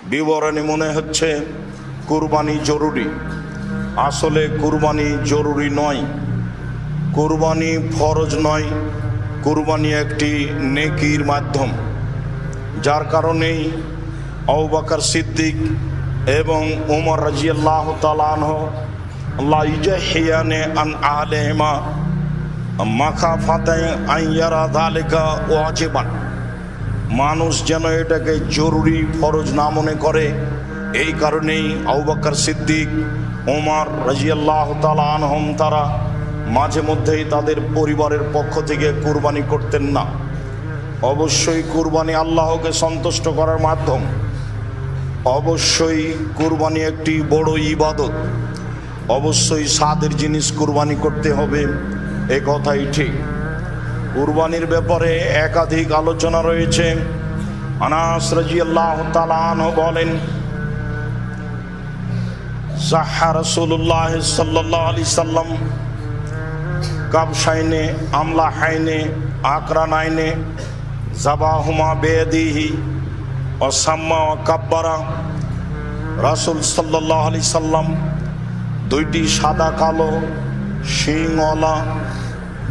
বিবরণে মনে হচ্ছে কুরবানি জরুরি। আসলে কুরবানি জরুরি নয়, কুরবানি ফরজ নয়, কুরবানি একটি নেকির মাধ্যম। যার কারণেই আবু বকর সিদ্দিক এবং ওমর রাদিয়াল্লাহু তাআলা আনহু লা ইজাহিয়ানে আন আহলিহিমা মাখাফাতান আন ইয়ারা যালিকা ওয়াজিবান, মানুষ যেন এটাকে জরুরি ফরজ না মনে করে, এই কারণেই আবু বকর সিদ্দিক, ওমর রাদিয়াল্লাহু তাআলা আনহুম তারা মাঝে মধ্যেই তাদের পরিবারের পক্ষ থেকে কুরবানি করতেন না। অবশ্যই কুরবানি আল্লাহকে সন্তুষ্ট করার মাধ্যম, অবশ্যই কুরবানি একটি বড় ইবাদত, অবশ্যই স্বাদের জিনিস কুরবানি করতে হবে, এ কথাই ঠিক। কুরবানির ব্যাপারে একাধিক আলোচনা রয়েছে। আনাস রাদিয়াল্লাহু তাআলা আনহু বলেন, সাহা রাসূলুল্লাহ সাল্লাল্লাহু আলাইহি সাল্লাম কাবশাইনে আমলাহাইনে আকরানাইনে যাবাহুমা বিয়াদিহি ওয়া সাম্মা ওয়া কাব্বারা। রাসূল সাল্লাল্লাহু আলাইহি সাল্লাম দুইটি সাদা কালো শিংওয়ালা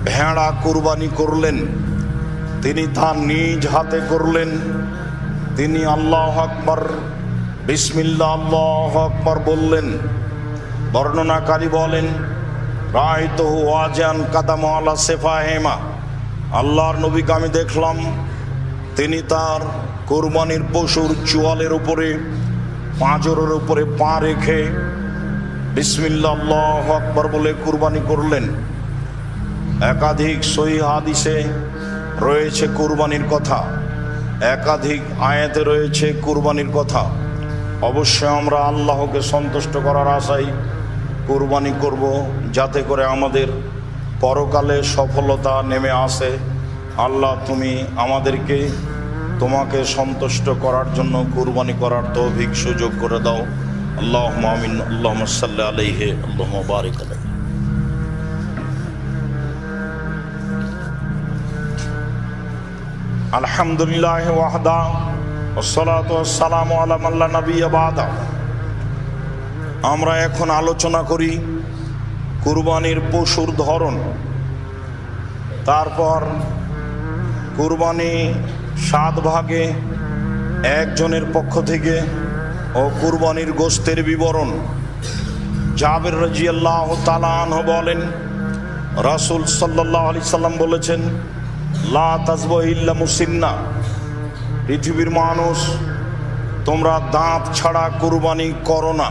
ভেড়া কুরবানি করলেন। তিনি তা নিজ হাতে করলেন। তিনি আল্লাহু আকবার, বিসমিল্লাহ আল্লাহু আকবার বললেন। বর্ণনাকারী বলেন, রাআইতুহু ওয়াজান কাদামু আলা সিফাহিমা, আল্লাহর নবীকে আমি দেখলাম তিনি তার কুরবানির পশুর চোয়ালের উপরে, পাঁজরের উপরে পা রেখে বিসমিল্লাহ আল্লাহু আকবার বলে কুরবানি করলেন। একাধিক সহিহ হাদিসে রয়েছে কুরবানির কথা, একাধিক আয়াতে রয়েছে কুরবানির কথা। অবশ্যই আমরা আল্লাহকে সন্তুষ্ট করার আশায় কুরবানি করব, যাতে করে আমাদের পরকালে সফলতা নেমে আসে। আল্লাহ তুমি আমাদেরকে তোমাকে সন্তুষ্ট করার জন্য কুরবানি করার তৌফিক সুযোগ করে দাও। আল্লাহুম্মা আমিন। আল্লাহুম্মা সাল্লি আলাইহি, আল্লাহুম্মা বারিক আলাইহি। আলহামদুলিল্লাহ ওয়াহদা ওয়াসসালাতু ওয়াসসালামু আলা মান লা নাবিয়্যা বাদা। আমরা এখন আলোচনা করি কুরবানির পশুর ধরন। তারপর কুরবানি 7 ভাগে একজনের পক্ষ থেকে ও কুরবানির গোশতের বিবরণ। জাবের রাদিয়াল্লাহু তাআলা আনহু বলেন, রাসূল সাল্লাল্লাহু আলাইহি সাল্লাম বলেছেন, লা তাযবাহু ইল্লা মুসিন্না, পৃথিবীর মানুষ তোমরা দাঁত ছাড়া কুরবানি করো না।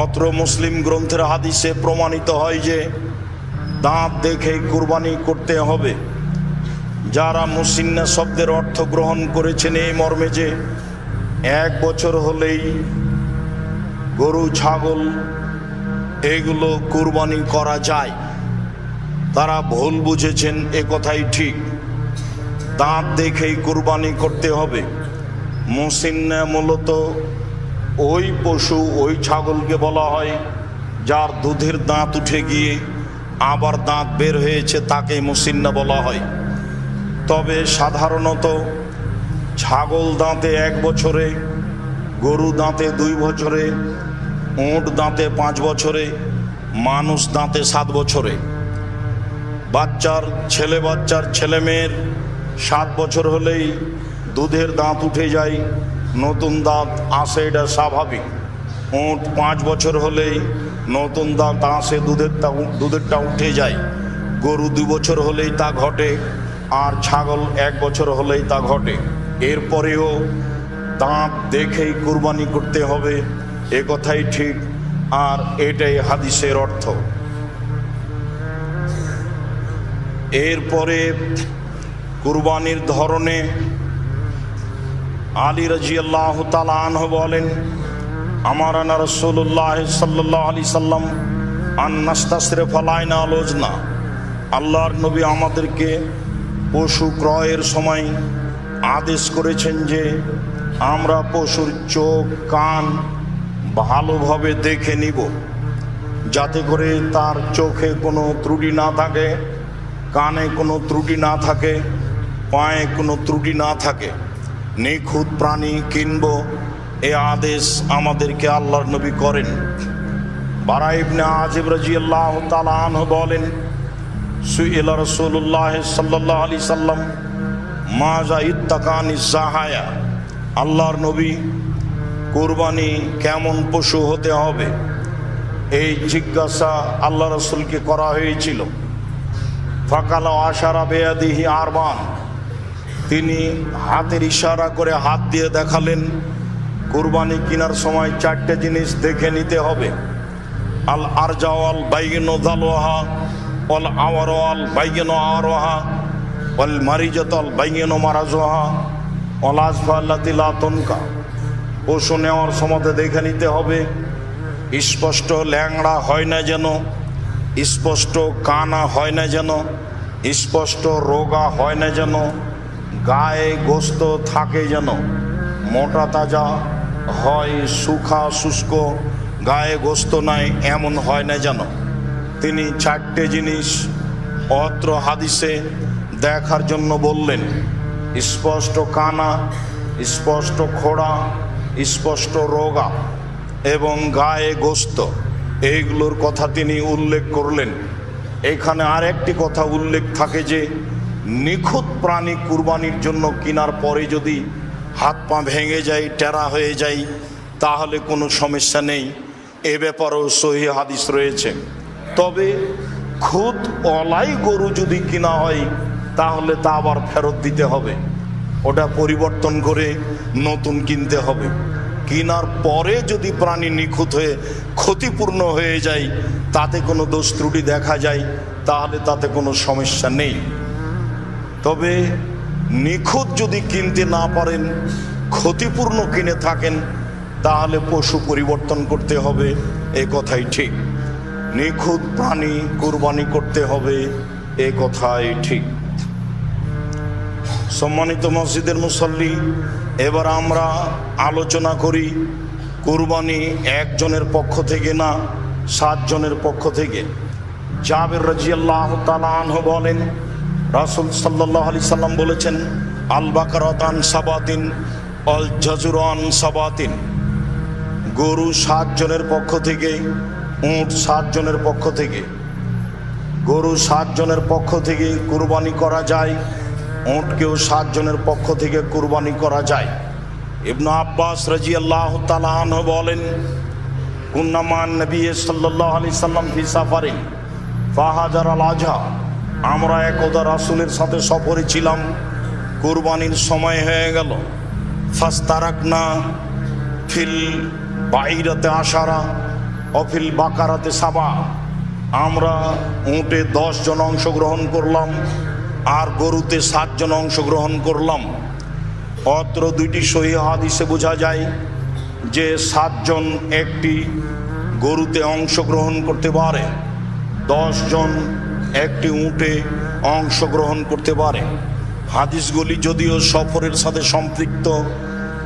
অত্র মুসলিম গ্রন্থের হাদিসে প্রমাণিত হয় যে দাঁত দেখে কুরবানি করতে হবে। যারা মুসিন্না শব্দের অর্থ গ্রহণ করেছেন এই মর্মে যে 1 বছর হলেই গরু ছাগল এগুলো কুরবানি করা যায়, তারা ভুল বুঝেছেন, এ কথাই ঠিক। দাঁত দেখেই কুরবানি করতে হবে। মুসিন্না মূলত ওই পশু, ওই ছাগলকে বলা হয় যার দুধের দাঁত উঠে গিয়ে আবার দাঁত বের হয়েছে, তাকে মুসিন্না বলা হয়। তবে সাধারণত ছাগল দাঁতে 1 বছরে, গরু দাঁতে 2 বছরে, উট দাঁতে 5 বছরে, মানুষ দাঁতে 7 বছরে। বাচ্চার ছেলে মেয়ের 7 বছর হলেই দুধের দাঁত উঠে যায়, নতুন দাঁত আসে, এটা স্বাভাবিক। উট 5 বছর হলেই নতুন দাঁত আসে, দুধেরটা উঠে যায়। গরু 2 বছর হলেই তা ঘটে, আর ছাগল 1 বছর হলেই তা ঘটে। এরপরেও দাঁত দেখেই কুরবানি করতে হবে, এ কথাই ঠিক, আর এটাই হাদিসের অর্থ। এরপরে কুরবানির ধরনে আলী রাদিয়াল্লাহু তাআলা আনহু বলেন, আমারানা রাসূলুল্লাহ সাল্লাল্লাহু আলাইহি সাল্লাম আন নাস্তাসরিফা লাইনা আল-উজনা, আল্লাহর নবী আমাদেরকে পশু ক্রয়ের সময় আদেশ করেছেন যে আমরা পশুর চোখ কান ভালোভাবে দেখে নিব, যাতে করে তার চোখে কোনো ত্রুটি না থাকে, কানে কোনো ত্রুটি না থাকে, পায়ে কোনো ত্রুটি না থাকে। নিখুঁত প্রাণী কিনবো, এ আদেশ আমাদেরকে আল্লাহর নবী করেন। বারা ইবনে আজিব রাদিয়াল্লাহু তাআলা আনহু বলেন, সুইলা রাসূলুল্লাহ সাল্লাল্লাহু আলাইহি সাল্লাম মাজা ইত্তাকানি জাহায়া, আল্লাহর নবী কুরবানি কেমন পশু হতে হবে এই জিজ্ঞাসা আল্লাহ রাসূলকে করা হয়েছিল। ফাকালা আশারা বেয়াদিহি আরবান, তিনি হাতের ইশারা করে হাত দিয়ে দেখালেন কুরবানি কেনার সময় চারটে জিনিস দেখে নিতে হবে। আল আরজাওয়াল বাইয়িনু যালওয়াহা ওয়াল আওয়ারাল বাইয়িনু আওয়ারাহা ওয়াল মারিজাতাল বাইয়িনু মারাজুহা ওয়াল আসফালাতি লা তুনকা, পশু নেওয়ার সময় দেখে নিতে হবে স্পষ্ট ল্যাংড়া হয় না যেন, স্পষ্ট কানা হয় না যেন, স্পষ্ট রোগা হয় না যেন, গায়ে গোস্ত থাকে যেন, মোটা তাজা হয়, শুখা শুষ্ক গায়ে গোস্ত নাই এমন হয় না যেন। তিনি চারটে জিনিস অত্র হাদিসে দেখার জন্য বললেন। স্পষ্ট কানা, স্পষ্ট খোড়া, স্পষ্ট রোগা এবং গায়ে গোস্ত, এইগুলোর কথা তিনি উল্লেখ করলেন। এখানে আর একটি কথা উল্লেখ থাকে যে নিখুঁত প্রাণী কুরবানির জন্য কেনার পরে যদি হাত পা ভেঙে যায়, টেরা হয়ে যায়, তাহলে কোনো সমস্যা নেই, এ ব্যাপারেও সহিহ হাদিস রয়েছে। তবে খুদ অলাই গরু যদি কেনা হয় তাহলে তা আবার ফেরত দিতে হবে, ওটা পরিবর্তন করে নতুন কিনতে হবে। কেনার পরে যদি প্রাণী নিখুঁত হয়ে ক্ষতিপূর্ণ হয়ে যায়, তাতে কোনো দোষ ত্রুটি দেখা যায়, তাহলে তাতে কোনো সমস্যা নেই। তবে নিখুঁত যদি কিনতে না পারেন, ক্ষতিপূর্ণ কিনে থাকেন, তাহলে পশু পরিবর্তন করতে হবে, এ কথাই ঠিক। নিখুঁত প্রাণী কুরবানি করতে হবে, এ কথাই ঠিক। সম্মানিত মসজিদের মুসল্লি, এবার আমরা আলোচনা করি কুরবানি একজনের পক্ষ থেকে না, 7 জনের পক্ষ থেকে। জাবের রাদিয়াল্লাহু তাআলা আনহু বলেন, রাসূল সাল্লাল্লাহু আলাইহি সাল্লাম বলেছেন, আল বাকারাতান সাবাতিন অল জাজুরান সাবাতিন, গরু 7 জনের পক্ষ থেকে, উট 7 জনের পক্ষ থেকে। গরু 7 জনের পক্ষ থেকে কুরবানি করা যায়, উটকেও 7 জনের পক্ষ থেকে কুরবানি করা যায়। ইবনে আব্বাস রাদিয়াল্লাহু তাআলা আনহু বলেন, কুন্না মান নবী সাল্লাল্লাহু আলাইহি সাল্লাম ফি সাফারিন ফাহাজার আল আজহা, আমরা একদা রাসূলের সাথে সফরে ছিলাম, কুরবানির সময় হয়ে গেল। ফাস্তারাকনা ফিল বাইরাতে আশারা অফিল বাকারাতে সাবা, আমরা উটে 10 জন অংশগ্রহণ করলাম আর গরুতে 7 জন অংশগ্রহণ করলাম। অত্র দুইটি সহিহ হাদিসে বোঝা যায় যে 7 জন একটি গরুতে অংশগ্রহণ করতে পারে, 10 জন একটি উটে অংশগ্রহণ করতে পারে। হাদিসগুলি যদিও সফরের সাথে সম্পৃক্ত,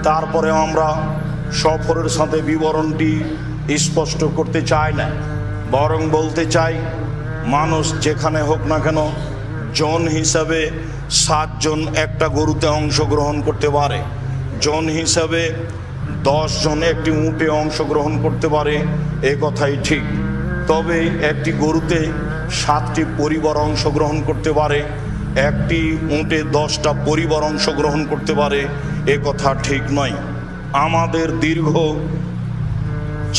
তারপরে আমরা সফরের সাথে বিবরণটি স্পষ্ট করতে চাই না, বরং বলতে চাই মানুষ যেখানে হোক না কেন জন হিসাবে 7 জন একটা গরুতে অংশগ্রহণ করতে পারে, জন হিসাবে 10 জন একটি উটে অংশগ্রহণ করতে পারে, এ কথাই ঠিক। তবে একটি গরুতে 7টি পরিবার অংশগ্রহণ করতে পারে, একটি উটে 10টা পরিবার অংশগ্রহণ করতে পারে, এ কথা ঠিক নয়। আমাদের দীর্ঘ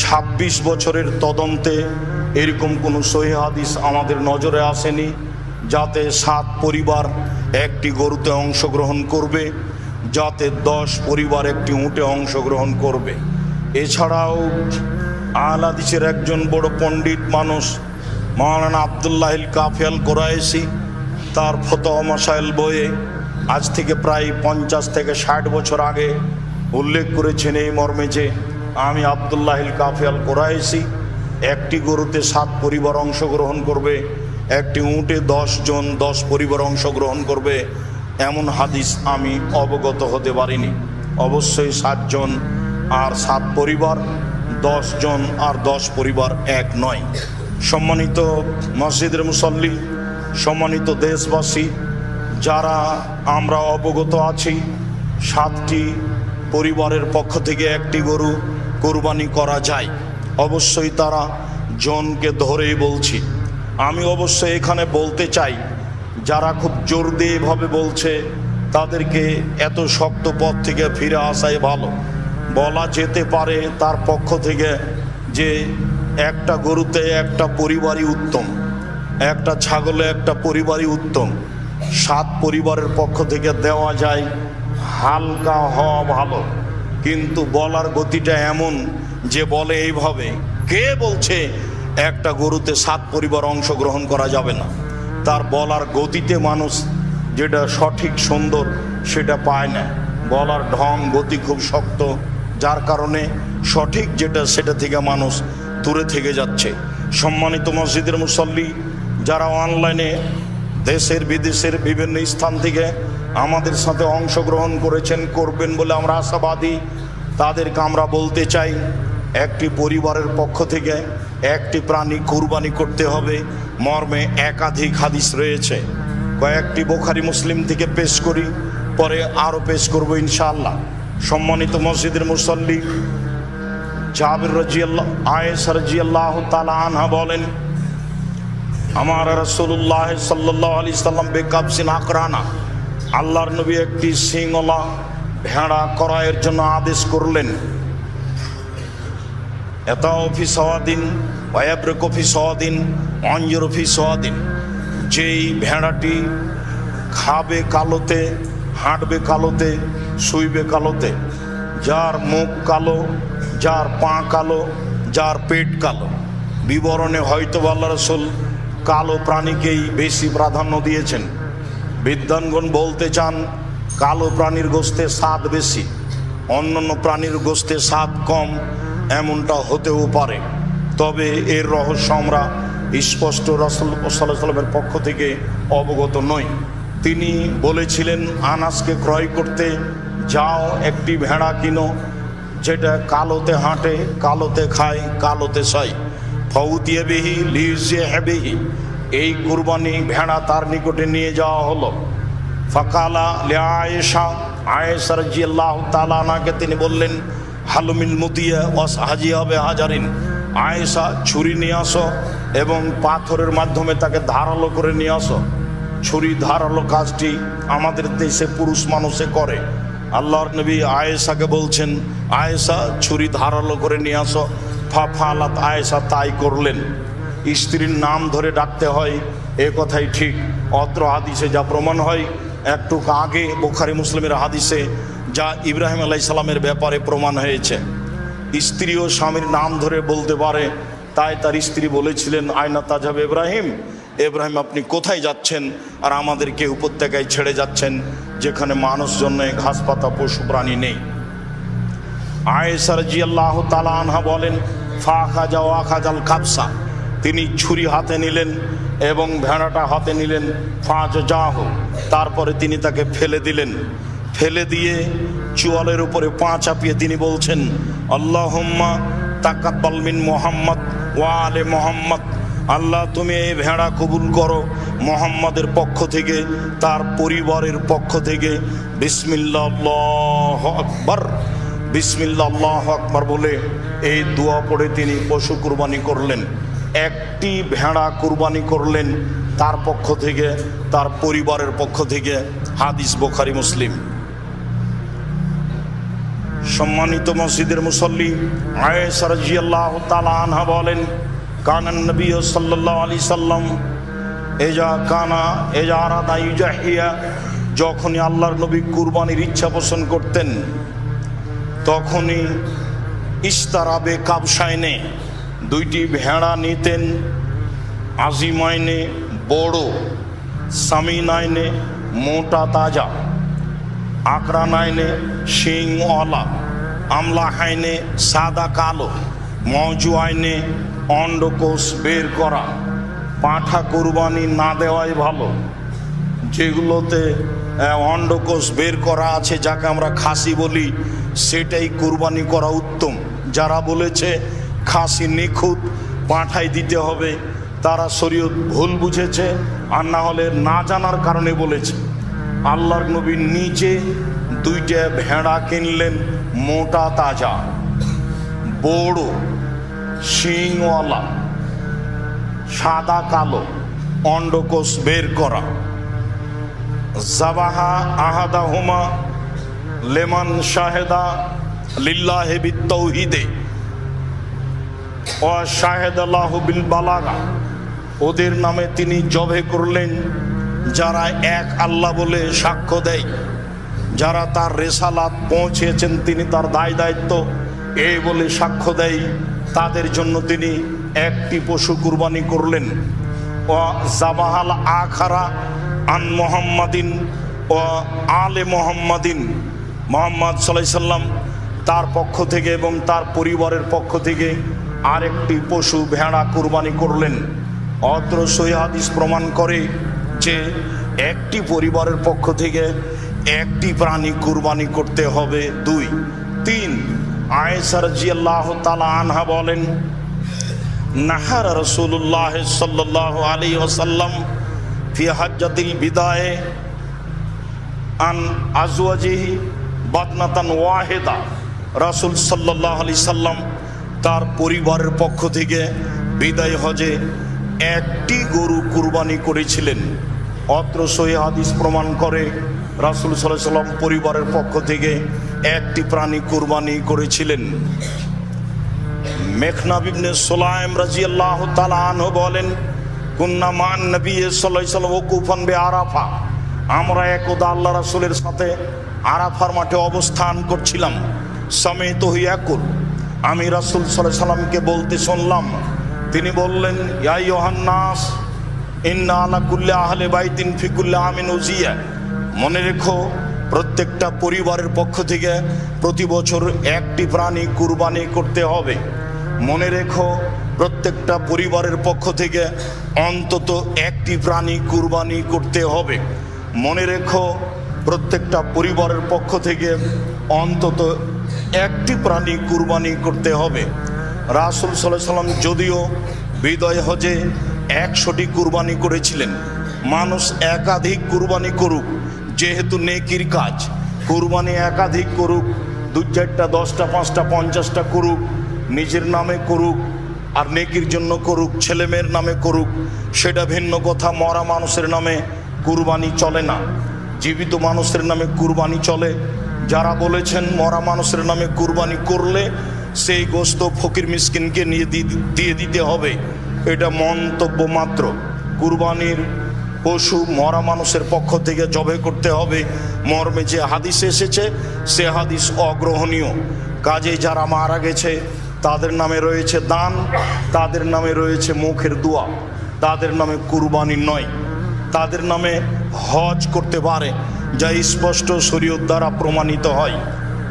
26 বছরের তদন্তে এরকম কোনো সহিহ হাদিস আমাদের নজরে আসেনি যাতে 7 পরিবার একটি গরুতে অংশগ্রহণ করবে, যাতে 10 পরিবার একটি উটে অংশগ্রহণ করবে। এছাড়াও আহলে হাদিসের একজন বড় পণ্ডিত মানুষ মাওলানা আব্দুল্লাহ আল কাফি আল কুরাইশি, তার ফতোয়া মাসাইল বইয়ে আজ থেকে প্রায় 50 থেকে 60 বছর আগে উল্লেখ করেছেন এই মর্মে যে আমি আব্দুল্লাহ আল কাফি আল কুরাইশি, একটি গরুতে 7 পরিবার অংশগ্রহণ করবে, একটি উটে 10 জন 10 পরিবার অংশগ্রহণ করবে, এমন হাদিস আমি অবগত হতে পারিনি। অবশ্যই 7 জন আর 7 পরিবার, 10 জন আর 10 পরিবার এক নয়। সম্মানিত মসজিদের মুসল্লি, সম্মানিত দেশবাসী, যারা আমরা অবগত আছি 7টি পরিবারের পক্ষ থেকে একটি গরু কোরবানি করা যায়। অবশ্যই তারা জনকে ধরেই বলছি। আমি অবশ্যই এখানে বলতে চাই, যারা খুব জোর দিয়ে এভাবে বলছে তাদেরকে এত শক্ত পথ থেকে ফিরে আসাই ভালো। বলা যেতে পারে তার পক্ষ থেকে যে একটা গরুতে একটা পরিবারই উত্তম, একটা ছাগলে একটা পরিবারই উত্তম। 7 পরিবারের পক্ষ থেকে দেওয়া যায়, হালকা হওয়া ভালো। কিন্তু বলার গতিটা এমন যে বলে এইভাবে, কে বলছে একটা গরুতে 7 পরিবার অংশগ্রহণ করা যাবে না? তার বলার গতিতে মানুষ যেটা সঠিক সুন্দর সেটা পায় না। বলার ঢং গতি খুব শক্ত, যার কারণে সঠিক যেটা সেটা থেকে মানুষ দূরে থেকে যাচ্ছে। সম্মানিত মসজিদের মুসল্লি, যারা অনলাইনে দেশের বিদেশের বিভিন্ন স্থান থেকে আমাদের সাথে অংশগ্রহণ করেছেন, করবেন বলে আমরা আশাবাদী, তাদেরকে আমরা বলতে চাই, একটি পরিবারের পক্ষ থেকে একটি প্রাণী কুরবানি করতে হবে মর্মে একাধিক হাদিস রয়েছে। কয়েকটি বুখারী মুসলিম থেকে পেশ করি, পরে আরও পেশ করব ইনশাআল্লাহ। সম্মানিত মসজিদের মুসল্লি, জাবির রাদিয়াল্লাহু আয়েশা রাদিয়াল্লাহু তাআলা আনহা বলেন, আমার রাসূলুল্লাহ সাল্লাল্লাহু আলাইহি সাল্লাম বেকাবসিন আকরানা, আল্লাহর নবী একটি সিংওয়ালা ভেড়া ক্রয়ের জন্য আদেশ করলেন। এতাও ফি সাওয়াদিন ওয়া ইয়াবরাকু ফি সাওয়াদিন অনজুরু ফি সাওয়াদিন, যেই ভেড়াটি খাবে কালোতে, হাঁটবে কালোতে, শুইবে কালোতে, যার মুখ কালো, যার পা কালো, যার পেট কালো। বিবরণে হয়তো আল্লাহ রাসূল কালো প্রাণীকেই বেশি প্রাধান্য দিয়েছেন। বিদ্বানগণ বলতে চান কালো প্রাণীর গোশতে স্বাদ বেশি, অন্যান্য প্রাণীর গোশতে স্বাদ কম, এমনটা হতেও পারে। তবে এর রহস্য আমরা স্পষ্ট রাসূল সাল্লাল্লাহু আলাইহি ওয়াসাল্লামের পক্ষ থেকে অবগত নই। তিনি বলেছিলেন, আনাসকে ক্রয় করতে যাও, একটি ভেড়া কিনো যেটা কালোতে হাঁটে, কালোতে খায়, কালোতে শয়। ফাউতিয়া বিহি লিইজহিবিহি, এই কুরবানি ভেড়া তার নিকটে নিয়ে যাওয়া হলো। ফাকালা লিআয়েশা, আয়েশা রাদিয়াল্লাহু তাআলা আনহাকে তিনি বললেন, হালুমিল মুতিয়া ওয়াস হাজিয়া বিহাজারিন, আয়েশা ছুরি নিয়ে আসো এবং পাথরের মাধ্যমে তাকে ধারালো করে নিয়ে আসো। ছুরি ধারালো কাজটি আমাদের দেশে পুরুষ মানুষে করে। আল্লাহর নবী আয়েশাকে বলছেন, আয়েশা ছুরি ধারালো করে নিয়ে আসো। ফাফালাত, আয়েশা তাই করলেন। স্ত্রীর নাম ধরে ডাকতে হয় এ কথাই ঠিক। অত্র হাদিসে যা প্রমাণ হয়, একটু আগে বুখারী মুসলিমের হাদিসে যা ইব্রাহিম আলাইহিস সালামের ব্যাপারে প্রমাণ হয়েছে, স্ত্রীও স্বামীর নাম ধরে বলতে পারে। তাই তার স্ত্রী বলেছিলেন, আয়না তাজাব ইব্রাহিম, ইব্রাহিম আপনি কোথায় যাচ্ছেন আর আমাদেরকে উপত্যকায় ছেড়ে যাচ্ছেন যেখানে মানুষজন নেই, ঘাস পাতা পশু প্রাণী নেই। আয়েশা রাদিয়াল্লাহু তাআলা আনহা বলেন, ফাখাজা ওয়া খাজাল কাবসা, তিনি ছুরি হাতে নিলেন এবং ভেড়াটা হাতে নিলেন। ফাজাহু, তারপরে তিনি তাকে ফেলে দিলেন। ফেলে দিয়ে চোয়ালের উপরে পা চাপিয়ে তিনি বলছেন, আল্লাহুম্মা তাকাব্বাল মিন মুহাম্মদ ওয়া আলে মুহাম্মদ, আল্লাহ তুমি এই ভেড়া কবুল করো মুহাম্মাদের পক্ষ থেকে, তার পরিবারের পক্ষ থেকে। বিসমিল্লাহ আল্লাহু আকবার, বিসমিল্লাহ আল্লাহু আকবার বলে এই দোয়া পড়ে তিনি পশু কুরবানি করলেন। একটি ভেড়া কুরবানি করলেন তার পক্ষ থেকে, তার পরিবারের পক্ষ থেকে। হাদিস বুখারী মুসলিম। সম্মানিত মসজিদের মুসল্লি, আয়েশা রাদিয়াল্লাহু তাআলা আনহা বলেন, কানান নবী সাল্লাল্লাহু আলাইহি সাল্লাম এজা আরাদা ইউজাহিয়া, যখনই আল্লাহর নবী কুরবানির ইচ্ছা পোষণ করতেন তখনই ইস্তারাবে কাবসাইনে, দুইটি ভেড়া নিতেন। আজিমাইনে বড়, সামিনাইনে মোটা তাজা, আকরানাইনে শিংওয়ালা, আমলাহাইনে সাদা কালো, মওজুয়াইনে অন্ডকোষ বের করা। পাঁঠা কুরবানি না দেওয়াই ভালো। যেগুলোতে অন্ডকোষ বের করা আছে, যাকে আমরা খাসি বলি, সেটাই কুরবানি করা উত্তম। যারা বলেছে খাসি নিখুঁত পাঁঠাই দিতে হবে, তারা শরীয়ত ভুল বুঝেছে, আর না হলে না জানার কারণে বলেছে। আল্লাহর নবী নিজে দুইটা ভেড়া কিনলেন, মোটা তাজা, বড়, শিংওয়ালা, সাদা কালো, অন্ডকোষ বের করা। জাবাহা আহাদাহুমা লেমান শাহেদা লিল্লাহি বিত্তাউহিদে ওয়া শাহেদাল্লাহু বিল বালাগা। ওদের নামে তিনি জবে করলেন যারা এক আল্লাহ বলে সাক্ষ্য দেয়, যারা তার রেসালাত পৌঁছেছেন, তিনি তার দায় দায়িত্ব এই বলে সাক্ষ্য দেয়, তাদের জন্য তিনি একটি পশু কুরবানি করলেন। ও জাবাহাল আখারা আন মোহাম্মদিন ও আলে মোহাম্মদিন, মোহাম্মদ সাল্লাল্লাহু আলাইহি সাল্লাম তার পক্ষ থেকে এবং তার পরিবারের পক্ষ থেকে আরেকটি পশু ভেড়া কুরবানি করলেন। অত্র সহিহ হাদিস প্রমাণ করে যে একটি পরিবারের পক্ষ থেকে একটি প্রাণী কুরবানি করতে হবে। 2, 3 আয়েশা রাদিয়াল্লাহু তাআলা আনহা বলেন, নাহার রাসূলুল্লাহ সাল্লাল্লাহু আলাইহি ওয়াসাল্লাম ফি হাজ্জাতিল বিদায়ে আন আজওয়াজিহি বাদনাতান ওয়াহিদা। রাসূল সাল্লাল্লাহু আলাইহি সাল্লাম তার পরিবারের পক্ষ থেকে বিদায় হজে একটি গরু কুরবানি করেছিলেন। অত্র সহিহ হাদিস প্রমাণ করে রাসূল সাল্লাল্লাহু আলাইহি সাল্লাম পরিবারের পক্ষ থেকে একটি প্রাণী কুরবানি করেছিলেন। মেখনাব ইবনে সুলাইম রাদিয়াল্লাহু তাআলা আনহু বলেন, কুন্না মান নবী সাল্লাল্লাহু আলাইহি ওয়াসাল্লাম ওয়াকুফান বিআরাফা। আমরা একদা আল্লাহ রাসূলের সাথে আরাফার মাঠে অবস্থান করছিলাম। সামিতুহু ইয়াকুল, আমি রাসূল সাল্লাল্লাহু আলাইহি সাল্লামকে বলতে শুনলাম, তিনি বললেন, ইয়া আইয়ুহান নাস ইন্না আলা কুল্লি আহলি বাইতিন ফি কুল্লি আমিন উজিয়া। মনে রেখো, প্রত্যেকটা পরিবারের পক্ষ থেকে প্রতি বছর একটি প্রাণী কুরবানি করতে হবে। মনে রেখো, প্রত্যেকটা পরিবারের পক্ষ থেকে অন্তত একটি প্রাণী কুরবানি করতে হবে। মনে রেখো, প্রত্যেকটা পরিবারের পক্ষ থেকে অন্তত একটি প্রাণী কুরবানি করতে হবে। রাসূল সাল্লাল্লাহু আলাইহি সাল্লাম যদিও বিদায় হজে 100টি কুরবানি করেছিলেন। মানুষ একাধিক কুরবানি করুক, যেহেতু নেকির কাজ, কুরবানি একাধিক করুক, 2, 4টা, 10টা, 5টা, 50টা করুক, নিজের নামে করুক আর নেকির জন্য করুক, ছেলে মেয়ের নামে করুক, সেটা ভিন্ন কথা। মরা মানুষের নামে কুরবানি চলে না, জীবিত মানুষের নামে কুরবানি চলে। যারা বলেছেন মরা মানুষের নামে কুরবানি করলে সেই গোশত ফকির মিসকিনকে নিয়ে দিয়ে দিতে হবে, এটা মন্তব্য মাত্র। কুরবানির পশু মরা মানুষের পক্ষ থেকে জবে করতে হবে মর্মে যে হাদিস এসেছে, সে হাদিস অগ্রহণীয়। কাজেই যারা মারা গেছে তাদের নামে রয়েছে দান, তাদের নামে রয়েছে মুখের দোয়া, তাদের নামে কুরবানি নয়। তাদের নামে হজ করতে পারে, যা স্পষ্ট শরীয়ত দ্বারা প্রমাণিত হয়।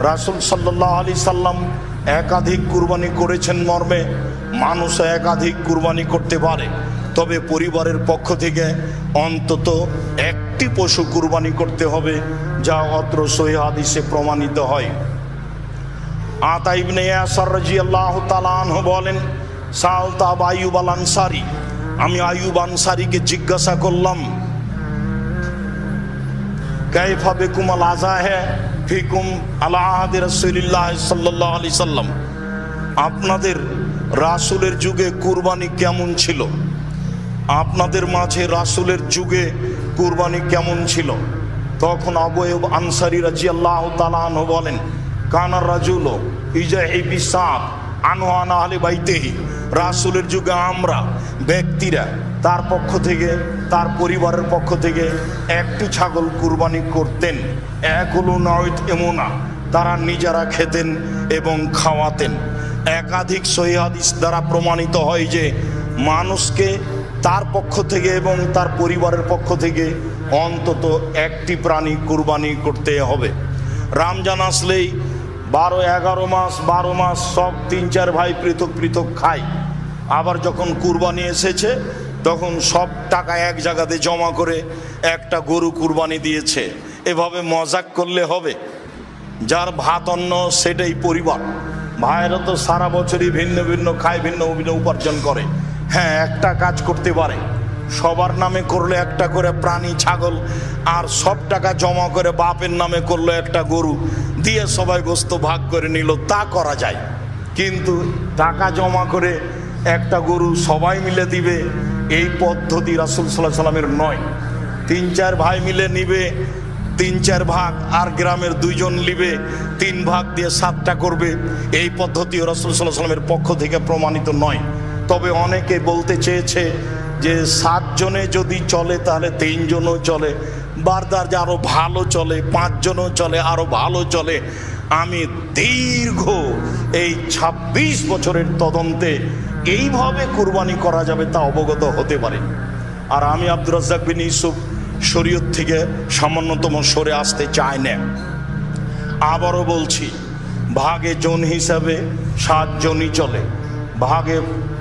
রাসূল সাল্লাল্লাহু আলাইহি সাল্লাম একাধিক কুরবানি করেছেন মর্মে মানুষ একাধিক কুরবানি করতে পারে, তবে পরিবারের পক্ষ থেকে অন্তত একটি পশু কুরবানি করতে হবে, যা অত্র সহিহ হাদিসে প্রমাণিত হয়। আতা ইবনে ইয়াসার রাদিয়াল্লাহু তাআলা আনহু বলেন, সাআলতু আবু আইয়ুব আল আনসারী, আমি আইয়ুব আনসারীকে জিজ্ঞাসা করলাম, কাইফা বিকুম আল আযাহে ফিকুম আলা আহদি রাসূলিল্লাহ সাল্লাল্লাহু আলাইহি সাল্লাম। আপনাদের রাসূলের যুগে কুরবানি কেমন ছিল? আপনাদের মাঝে রাসূলের যুগে কুরবানি কেমন ছিল? তখন আবু আইয়ুব আনসারী রাদিয়াল্লাহু তাআলা আনহু বলেন, কানার রাজুল ইজাহি বিসাব আনওয়ানা আহলি বাইতিহি। রাসূলের যুগে আমরা ব্যক্তিরা তার পক্ষ থেকে, তার পরিবারের পক্ষ থেকে একটি ছাগল কুরবানি করতেন। এক হলো নয়ত এমনা, তারা নিজেরা খেতেন এবং খাওয়াতেন। একাধিক সহিহ হাদিস দ্বারা প্রমাণিত হয় যে মানুষকে তার পক্ষ থেকে এবং তার পরিবারের পক্ষ থেকে অন্তত একটি প্রাণী কুরবানি করতে হবে। রমজান আসলেই 12-11 মাস 12 মাস সব 3-4 ভাই পৃথক পৃথক খায়। আবার যখন কুরবানি এসেছে তখন সব টাকা এক জায়গাতে জমা করে একটা গরু কুরবানি দিয়েছে। এভাবে মজাক করলে হবে? যার ভাত অন্ন সেটাই পরিবার। ভাইয়েরা তো সারা বছরই ভিন্ন ভিন্ন খায়, ভিন্ন ভিন্ন উপার্জন করে। হ্যাঁ, একটা কাজ করতে পারে, সবার নামে করলে একটা করে প্রাণী ছাগল, আর সব টাকা জমা করে বাপের নামে করলো একটা গরু, দিয়ে সবাই গোস্ত ভাগ করে নিল, তা করা যায়। কিন্তু টাকা জমা করে একটা গরু সবাই মিলে দিবে, এই পদ্ধতি রাসূল সাল্লাল্লাহু আলাইহি সাল্লামের নয়। 3-4 ভাই মিলে নিবে 3-4 ভাগ, আর গ্রামের 2 জন নিবে 3 ভাগ দিয়ে 7টা করবে, এই পদ্ধতি রাসূল সাল্লাল্লাহু আলাইহি সাল্লামের পক্ষ থেকে প্রমাণিত নয়। তবে অনেকে বলতে চেয়েছে যে 7 জনে যদি চলে তাহলে 3 জনও চলে, বারদার যে আরো ভালো চলে, 5 জনও চলে, আরো ভালো চলে। আমি দীর্ঘ এই 26 বছরের তদন্তে এইভাবে কুরবানি করা যাবে তা অবগত হতে পারে। আর আমি আব্দুর রাজ্জাক বিন ইউসুফ শরীয়ত থেকে সামান্যতম সরে আসতে চাই না। আবারও বলছি, ভাগে জন হিসাবে 7 জনই চলে, ভাগে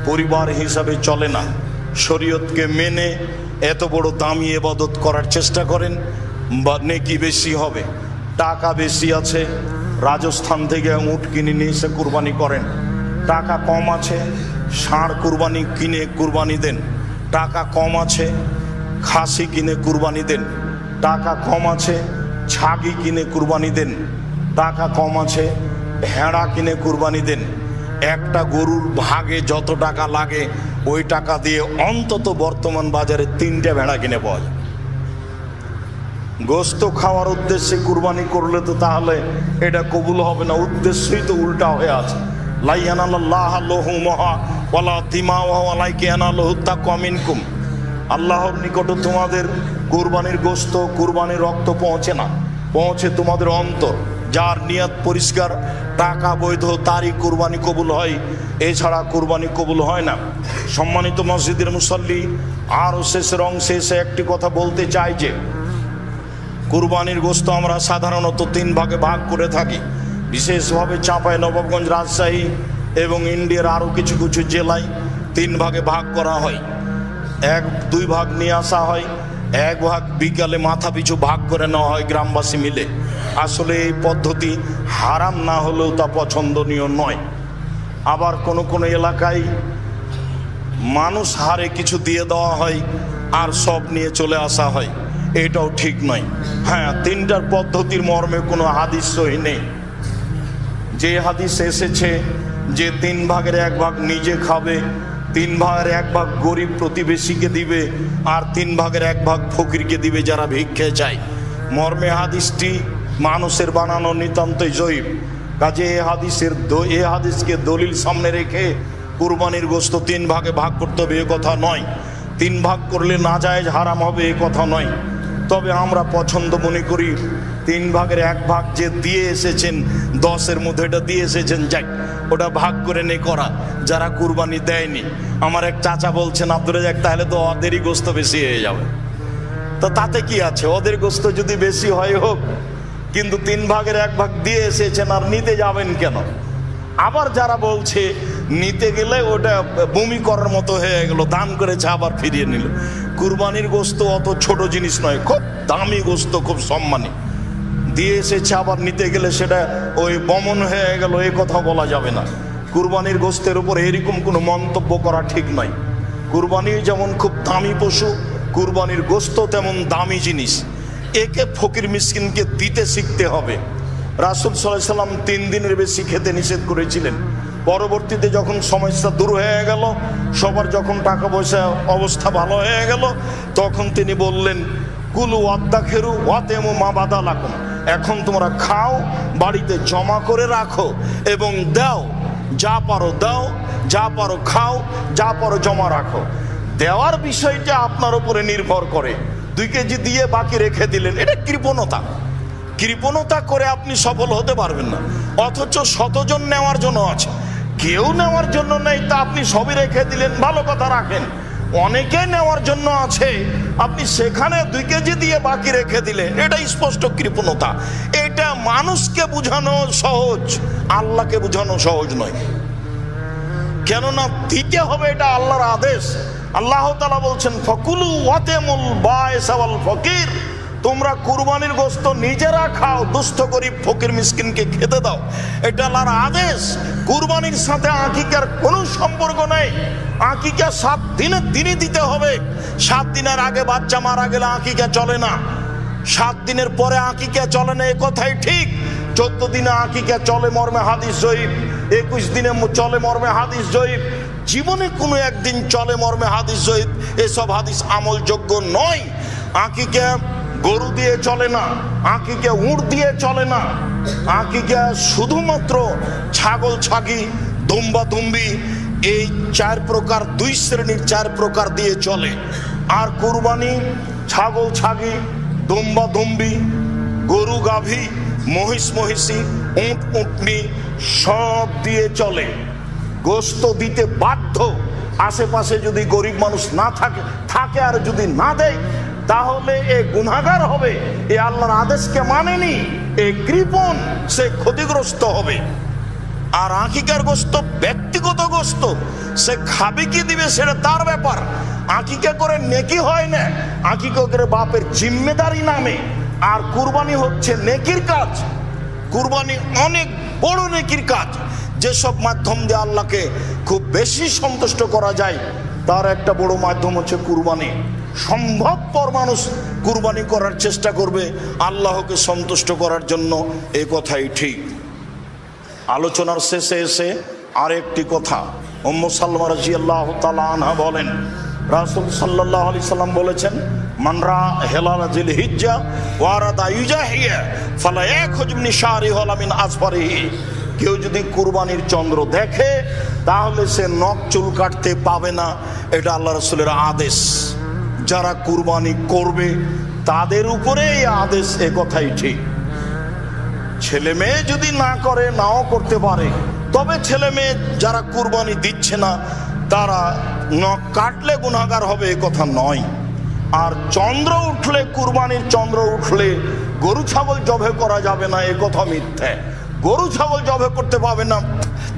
পরিবার হিসাবে চলে না। শরীয়তকে মেনে এত বড় দামি ইবাদত করার চেষ্টা করেন, বা নেকি বেশি হবে। টাকা বেশি আছে, রাজস্থান থেকে উট কিনে নিয়ে এসে কুরবানি করেন। টাকা কম আছে, ষাঁড় কুরবানি কিনে কুরবানি দেন। টাকা কম আছে, খাসি কিনে কুরবানি দেন। টাকা কম আছে, ছাগি কিনে কুরবানি দেন। টাকা কম আছে, ভেড়া কিনে কুরবানি দেন। একটা গরুর ভাগে যত টাকা লাগে ওই টাকা দিয়ে অন্তত বর্তমান বাজারে 3টে ভেড়া কিনে পাওয়া যায়। গোস্ত খাওয়ার উদ্দেশ্যে কুরবানি করলে তো তাহলে এটা কবুল হবে না, উদ্দেশ্যই তো উল্টা হয়ে আছে। লা ইয়ানালাল্লাহু লুহুমুহা ওয়ালা দিমাউহা ওয়ালাকিন ইয়ানালুহু তাকওয়া মিনকুম। আল্লাহর নিকটে তোমাদের কুরবানির গোস্ত, কুরবানির রক্ত পৌঁছে না, পৌঁছে তোমাদের অন্তর। যার নিয়ত পরিষ্কার, টাকা বৈধ, তারই কুরবানি কবুল হয়, এছাড়া কুরবানি কবুল হয় না। সম্মানিত মসজিদের মুসল্লি, আরও শেষের অংশে এসে একটি কথা বলতে চাই যে কুরবানির গোস্ত আমরা সাধারণত 3 ভাগে ভাগ করে থাকি। বিশেষভাবে চাঁপাইনবাবগঞ্জ, রাজশাহী এবং ইন্ডিয়ার আরও কিছু কিছু জেলায় 3 ভাগে ভাগ করা হয়। 1-2 ভাগ নিয়ে আসা হয়, 1 ভাগ বিকালে মাথা পিছু ভাগ করে নেওয়া হয় গ্রামবাসী মিলে। আসলে এই পদ্ধতি হারাম না হলেও তা পছন্দনীয় নয়। আবার কোনো কোনো এলাকায় মানুষ হারে কিছু দিয়ে দেওয়া হয় আর সব নিয়ে চলে আসা হয়, এটাও ঠিক নয়। হ্যাঁ, 3টার পদ্ধতির মর্মে কোনো হাদিস সহি নেই। যে হাদিস এসেছে যে 3 ভাগের 1 ভাগ নিজে খাবে, 3 ভাগের 1 ভাগ গরিব প্রতিবেশীকে দিবে, আর 3 ভাগের 1 ভাগ ফকিরকে দিবে যারা ভিক্ষে চায়, মর্মে হাদিসটি মানুষের বানানো নিতান্তই জয়ীফ। কাজে এই হাদিসকে দলিল সামনে রেখে কুরবানির গোস্ত 3 ভাগে ভাগ করতে হবে এ কথা নয়। 3 ভাগ করলে নাজায়েজ হারাম হবে এ কথা নয়। তবে আমরা পছন্দ মনে করি 3 ভাগের 1 ভাগ যে দিয়ে এসেছেন, 10-এর মধ্যে এটা দিয়ে এসেছেন, যাক ওটা ভাগ করে নে করা। যারা কুরবানি দেয়নি, আমার এক চাচা বলছেন, আব্দুর রাজ্জাক তাহলে তো ওদেরই গোস্ত বেশি হয়ে যাবে। তো তাতে কি আছে, ওদের গোস্ত যদি বেশি হয় হোক, কিন্তু 3 ভাগের 1 ভাগ দিয়ে এসেছেন আর নিতে যাবেন কেন? আবার যারা বলছে নিতে গেলে ওটা বমি করার মতো হয়ে গেল, দান করেছে আবার ফিরিয়ে নিল। কুরবানির গোস্ত অত ছোট জিনিস নয়, খুব দামি গোস্ত, খুব সম্মানী। দিয়ে এসেছে আবার নিতে গেলে সেটা ওই বমন হয়ে গেল, এই কথা বলা যাবে না। কুরবানির গোস্তের উপর এরকম কোনো মন্তব্য করা ঠিক নয়। কুরবানি যেমন খুব দামি পশু, কুরবানির গোস্ত তেমন দামি জিনিস। একে ফকির মিসকিনকে দিতে শিখতে হবে। রাসূল সাল্লাল্লাহু আলাইহি সাল্লাম 3 দিনের বেশি খেতে নিষেধ করেছিলেন। পরবর্তীতে যখন সমস্যা দূর হয়ে গেল, সবার যখন টাকা পয়সা অবস্থা ভালো হয়ে গেল, তখন তিনি বললেন, কুলু ওয়াদ্দাখিরু ওয়াতেমু মা বাদালাকুম। এখন তোমরা খাও, বাড়িতে জমা করে রাখো এবং দাও, যা পারো দাও, যা পারো খাও, যা পারো জমা রাখো। দেওয়ার বিষয়টা আপনার উপরে নির্ভর করে। 2 কেজি দিয়ে বাকি রেখে দিলেন, এটা কৃপণতা। কৃপণতা করে আপনি সফল হতে পারবেন না। অথচ 100 জন নেওয়ার জন্য আছে, কেউ নেওয়ার জন্য নেই, তা আপনি সবই রেখে দিলেন, ভালো কথা, রাখেন। অনেকে নেওয়ার জন্য আছে, আপনি সেখানে 2 কেজি দিয়ে বাকি রেখে দিলেন, এটা স্পষ্ট কৃপণতা। এটা মানুষকে বোঝানো সহজ, আল্লাহকে বোঝানো সহজ নয়। কেননা দিতে হবে, এটা আল্লাহর আদেশ। আল্লাহ তাআলা বলছেন, ফাকুলু ওয়াতামুল বাইস ওয়াল ফকির তোমরা কুরবানির গোশত নিজেরা খাও, দুস্থ গরিব ফকির মিসকিনকে খেতে দাও, এটা আল্লাহর আদেশ। কুরবানির সাথে আকিকার কোনো সম্পর্ক নেই। আকিকা 7 দিনের দিনই দিতে হবে। 7 দিনের আগে বাচ্চা মারা গেলে আকিকা চলে না, 7 দিনের পরে আকিকা চলে না, এ কথাই ঠিক। 14 দিনে আকিকা চলে মর্মে হাদিস জয়ীফ, 21 দিনে চলে মর্মে হাদিস জয়ীফ, জীবনে কোনো একদিন চলে মর্মে হাদিস জয়ীফ। এসব হাদিস আমলযোগ্য নয়। আকিকা গরু দিয়ে চলে না, আকিকা উট দিয়ে চলে না, আকিকা শুধুমাত্র ছাগল ছাগি দুম্বা দুম্বি এই 4 প্রকার, 2 শ্রেণীর 4 প্রকার দিয়ে চলে। আর কুরবানি ছাগল ছাগি দুম্বা দুম্বি গরু গাভী মহিষ মহিষী উট উটনি সব দিয়ে চলে। গোশত দিতে বাধ্য। আশেপাশে যদি গরিব মানুষ না থাকে আর যদি না দেয় তাহলে এ গুনাহগার হবে, এ আল্লাহর আদেশকে মানেনি, এ কৃপণ, সে ক্ষতিগ্রস্ত হবে। আর আকিকার গোশত ব্যক্তিগত গোশত, সে খাবে কি দিবে সেটা তার ব্যাপার। আকিকা করে নেকি হয় না, আকিকা করে বাপের জিম্মেদারি নামে। আর কুরবানি হচ্ছে নেকির কাজ। কুরবানি অনেক বড় নেকির কাজ। যেসব মাধ্যম দিয়ে আল্লাহকে খুব বেশি সন্তুষ্ট করা যায় তার একটা বড় মাধ্যম হচ্ছে কুরবানি। সম্ভবপর মানুষ কুরবানি করার চেষ্টা করবে আল্লাহকে সন্তুষ্ট করার জন্য, এই কথাই ঠিক। আলোচনার শেষে এসে আরেকটি কথা, উম্মু সালমা রাদিয়াল্লাহু তাআলা আনহা বলেন, রাসূল সাল্লাল্লাহু আলাইহি সাল্লাম বলেছেন, মান রা হিলাল জিলহিজ্জা ওয়া আরাদা ইউজাহিয়া ফালা ইয়াখুজ মিন শারিহি ওয়ালা মিন আসফারিহি। কেউ যদি কুরবানির চন্দ্র দেখে তাহলে সে নখ চুল কাটতে পাবে না, এটা আল্লাহ রাসূলের আদেশ। যারা কুরবানি করবে তাদের উপরে এই আদেশ, এ কথাই ঠিক। ছেলে মেয়ে যদি না করে, নাও করতে পারে, তবে ছেলে মেয়ে যারা কুরবানি দিচ্ছে না তারা নখ কাটলে গুনাহগার হবে, এ কথা নয়। আর চন্দ্র উঠলে, কুরবানির চন্দ্র উঠলে গরু ছাগল জবে করা যাবে না, এ কথা মিথ্যা। গরু ছাগল জবে করতে পাবে না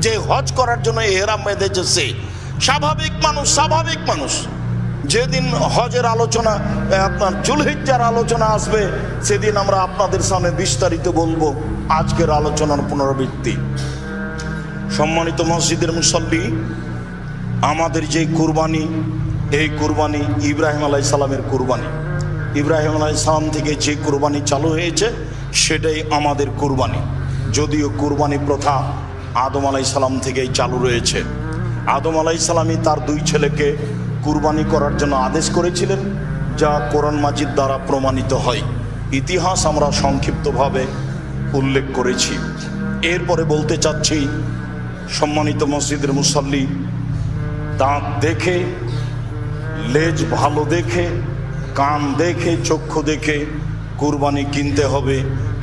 যে হজ করার জন্য ইহরাম বেঁধেছে সে। স্বাভাবিক মানুষ যেদিন হজের আলোচনা, আপনার জুলহিজ্জার আলোচনা আসবে, সেদিন আমরা আপনাদের সামনে বিস্তারিত বলবো। আজকের আলোচনার পুনরাবৃত্তি। সম্মানিত মসজিদের মুসল্লি, আমাদের যে কুরবানি, এই কুরবানি ইব্রাহিম আলাইহিস সালামের কুরবানি। ইব্রাহিম আলাইহিস সালাম থেকে যে কুরবানি চালু হয়েছে সেটাই আমাদের কুরবানি। যদিও কুরবানি প্রথা আদম আলাইহিস সালাম থেকেই চালু রয়েছে। আদম আলাইহিস সালামই তার 2 ছেলেকে কুরবানি করার জন্য আদেশ করেছিলেন, যা কোরআন মাজিদ দ্বারা প্রমাণিত হয়। ইতিহাস আমরা সংক্ষিপ্তভাবে উল্লেখ করেছি। এরপরে বলতে চাচ্ছি, সম্মানিত মসজিদের মুসল্লি, দাঁত দেখে, লেজ ভালো দেখে, কান দেখে, চক্ষু দেখে কুরবানি কিনতে হবে,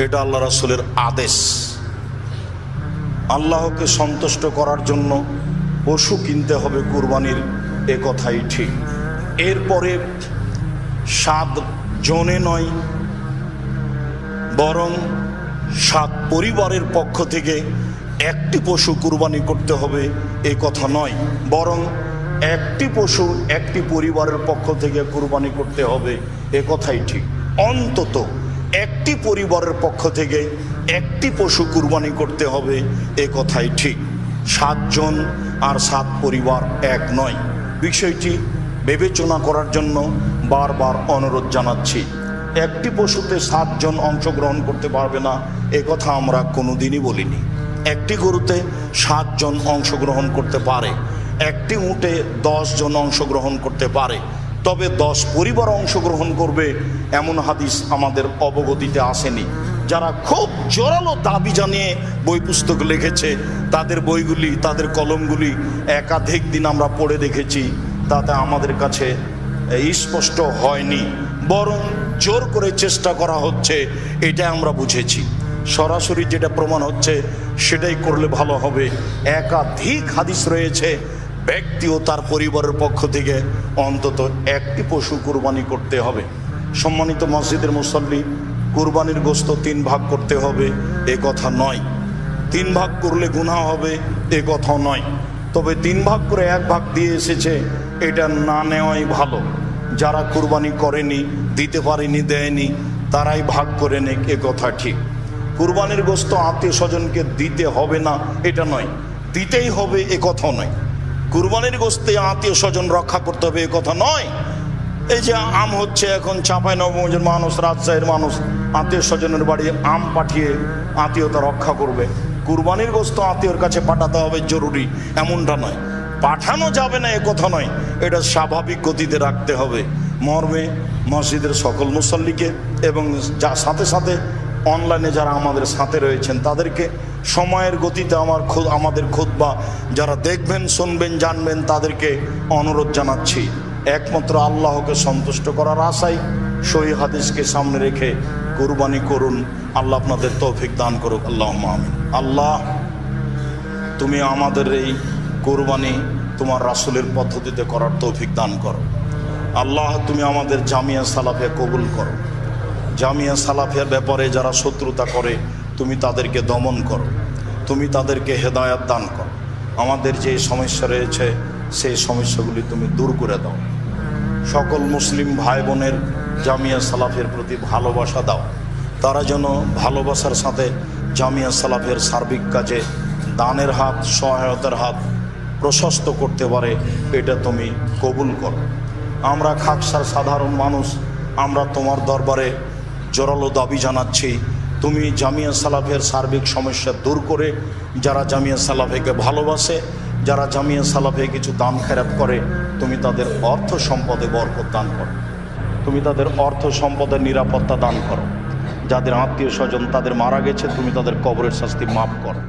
এটা আল্লাহ রাসূলের আদেশ। আল্লাহকে সন্তুষ্ট করার জন্য পশু কিনতে হবে কুরবানির, এ কথাই ঠিক। এরপরে 7 জনে নয়, বরং 7 পরিবারের পক্ষ থেকে একটি পশু কুরবানি করতে হবে, এ কথা নয়। বরং একটি পশু একটি পরিবারের পক্ষ থেকে কুরবানি করতে হবে, এ কথাই ঠিক। অন্তত একটি পরিবারের পক্ষ থেকে একটি পশু কুরবানি করতে হবে, এ কথাই ঠিক। 7 জন আর 7 পরিবার এক নয়। বিষয়টি বিবেচনা করার জন্য বারবার অনুরোধ জানাচ্ছি। একটি পশুতে 7 জন অংশগ্রহণ করতে পারবে না, এ কথা আমরা কোনোদিনই বলিনি। একটি গরুতে 7 জন অংশগ্রহণ করতে পারে, একটি উটে 10 জন অংশগ্রহণ করতে পারে, তবে 10 পরিবার অংশগ্রহণ করবে এমন হাদিস আমাদের অবগতিতে আসেনি। যারা খুব জোরালো দাবি জানিয়ে বই পুস্তক লিখেছে, তাদের বইগুলি, তাদের কলমগুলি একাধিক দিন আমরা পড়ে দেখেছি, তাতে আমাদের কাছে স্পষ্ট হয়নি, বরং জোর করে চেষ্টা করা হচ্ছে, এটা আমরা বুঝেছি। সরাসরি যেটা প্রমাণ হচ্ছে সেটাই করলে ভালো হবে। একাধিক হাদিস রয়েছে, ব্যক্তি ও তার পরিবারের পক্ষ থেকে অন্তত একটি পশু কুরবানি করতে হবে। সম্মানিত মসজিদের মুসল্লি, কুরবানির গোশত 3 ভাগ করতে হবে, এ কথা নয়। 3 ভাগ করলে গুনাহ হবে, এ কথাও নয়। তবে 3 ভাগ করে 1 ভাগ দিয়ে এসেছে, এটা না নেওয়াই ভালো। যারা কুরবানি করেনি, দিতে পারেনি, দেয়নি, তারাই ভাগ করে নেক, এ কথা ঠিক। কুরবানির গোশত আত্মীয় স্বজনকে দিতে হবে না এটা নয়, দিতেই হবে এ কথা নয়। কুরবানির গোশতে আত্মীয় স্বজন রক্ষা করতে হবে এ কথা নয়। এই যে আম হচ্ছে এখন চাঁপাইনবাবগঞ্জের মানুষ, রাজশাহীর মানুষ আত্মীয় স্বজনের বাড়ি আম পাঠিয়ে আত্মীয়তা রক্ষা করবে। কুরবানির গোশত আত্মীয়র কাছে পাঠাতে হবে জরুরি এমনটা নয়, পাঠানো যাবে না এ কথা নয়, এটা স্বাভাবিক গতিতে রাখতে হবে। মর্মে মসজিদের সকল মুসল্লিকে এবং যা সাথে সাথে অনলাইনে যারা আমাদের সাথে রয়েছেন তাদেরকে সময়ের গতিতে আমাদের খুতবা যারা দেখবেন, শুনবেন, জানবেন তাদেরকে অনুরোধ জানাচ্ছি, একমাত্র আল্লাহকে সন্তুষ্ট করার আশায় সহিহ হাদিসকে সামনে রেখে কুরবানি করুন। আল্লাহ আপনাদের তৌফিক দান করুক, আল্লাহুম্মা আমিন। আল্লাহ, তুমি আমাদের এই কুরবানি তোমার রাসূলের পদ্ধতিতে করার তৌফিক দান করো। আল্লাহ, তুমি আমাদের জামিয়া সালাফিয়া কবুল করো। জামিয়া সালাফিয়ার ব্যাপারে যারা শত্রুতা করে তুমি তাদেরকে দমন করো, তুমি তাদেরকে হেদায়াত দান করো। আমাদের যে সমস্যা রয়েছে সেই সমস্যাগুলি তুমি দূর করে দাও। সকল মুসলিম ভাই বোনের জামিয়া সালাফের প্রতি ভালোবাসা দাও, তারা যেন ভালোবাসার সাথে জামিয়া সালাফের সার্বিক কাজে দানের হাত, সহায়তার হাত প্রশস্ত করতে পারে, এটা তুমি কবুল করো। আমরা খাকসার সাধারণ মানুষ, আমরা তোমার দরবারে জোরালো দাবি জানাচ্ছি, তুমি জামিয়া সালাফের সার্বিক সমস্যা দূর করে যারা জামিয়া সালাফেকে ভালোবাসে, যারা জামিয়া সালাফে কিছু দান খেরাপ করে, তুমি তাদের অর্থ সম্পদে বরকত দান করো, তুমি তাদের অর্থ সম্পদের নিরাপত্তা দান করো। যাদের আত্মীয় স্বজন তাদের মারা গেছে, তুমি তাদের কবরের শাস্তি মাফ করো।